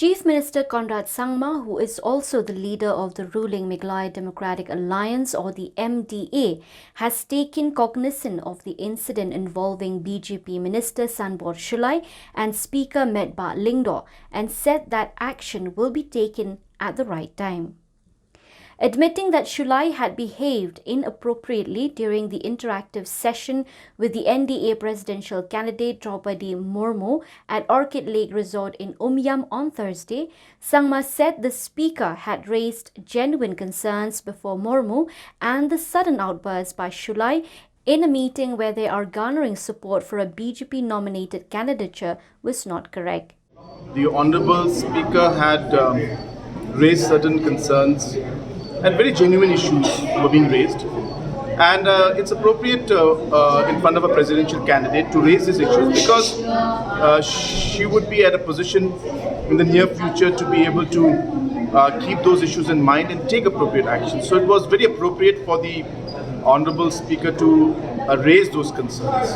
Chief Minister Conrad Sangma, who is also the leader of the ruling Meghalaya Democratic Alliance or the MDA, has taken cognizance of the incident involving BJP Minister Sanbor Shullai and Speaker Metbah Lyngdoh and said that action will be taken at the right time. Admitting that Shullai had behaved inappropriately during the interactive session with the NDA presidential candidate Draupadi Murmu at Orchid Lake Resort in Umyam on Thursday, Sangma said the speaker had raised genuine concerns before Murmu and the sudden outburst by Shullai in a meeting where they are garnering support for a BJP-nominated candidature was not correct. The Honourable Speaker had raised certain concerns and very genuine issues were being raised. And it's appropriate in front of a presidential candidate to raise these issues because she would be at a position in the near future to be able to keep those issues in mind and take appropriate action. So it was very appropriate for the Honourable Speaker to raise those concerns.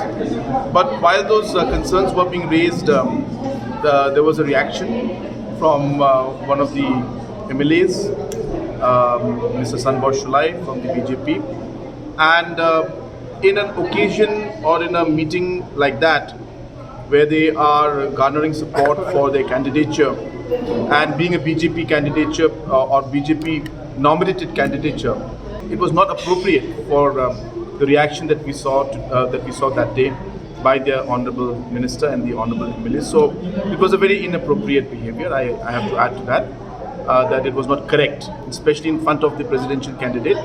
But while those concerns were being raised, there was a reaction from one of the MLAs, Mr. Sanbor Shullai from the BJP, and in an occasion or in a meeting like that where they are garnering support for their candidature and being a BJP candidature or BJP nominated candidature, it was not appropriate for the reaction that we saw that day by the Honourable Minister and the Honourable MLA. So it was a very inappropriate behaviour. I have to add to that. That it was not correct, especially in front of the presidential candidate.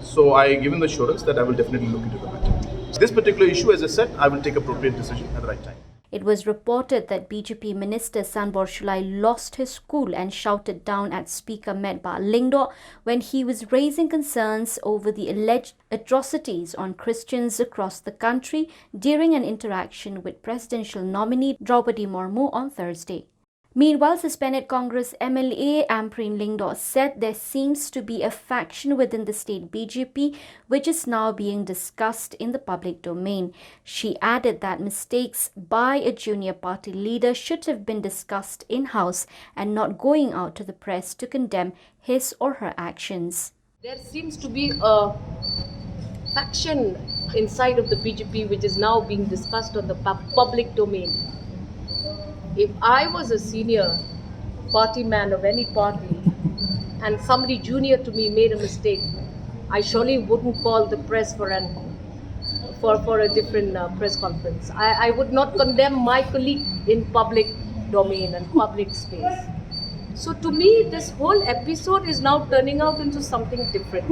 So I give him the assurance that I will definitely look into the matter. This particular issue, as I said, I will take appropriate decision at the right time. It was reported that BJP Minister Sanbor Shullai lost his cool and shouted down at Speaker Metbah Lyngdoh when he was raising concerns over the alleged atrocities on Christians across the country during an interaction with presidential nominee Draupadi Murmu on Thursday. Meanwhile, suspended Congress MLA Amprin Lyngdoh said there seems to be a faction within the state BJP which is now being discussed in the public domain. She added that mistakes by a junior party leader should have been discussed in-house and not going out to the press to condemn his or her actions. There seems to be a faction inside of the BJP which is now being discussed on the public domain. If I was a senior party man of any party and somebody junior to me made a mistake, I surely wouldn't call the press for a different press conference. I would not condemn my colleague in public domain and public space. So to me, this whole episode is now turning out into something different.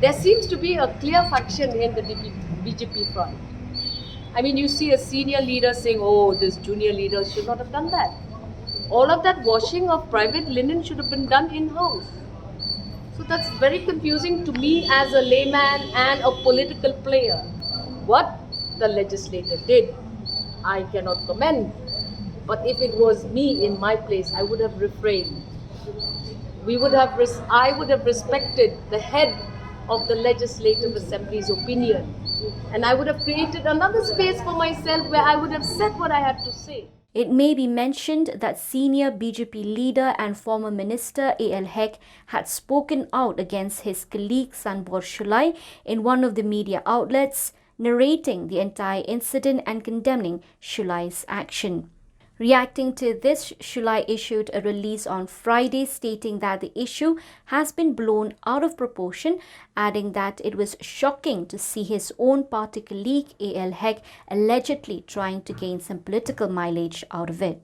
There seems to be a clear faction in the BJP front. I mean, you see a senior leader saying, oh, this junior leader should not have done that. All of that washing of private linen should have been done in-house. So that's very confusing to me as a layman and a political player. What the legislator did, I cannot comment. But if it was me in my place, I would have refrained. I would have respected the head of the Legislative Assembly's opinion. And I would have created another space for myself where I would have said what I had to say. It may be mentioned that senior BJP leader and former minister A.L. Hek had spoken out against his colleague Sanbor Shullai in one of the media outlets, narrating the entire incident and condemning Shullai's action. Reacting to this, Shullai issued a release on Friday stating that the issue has been blown out of proportion, adding that it was shocking to see his own party colleague A.L. Hek allegedly trying to gain some political mileage out of it.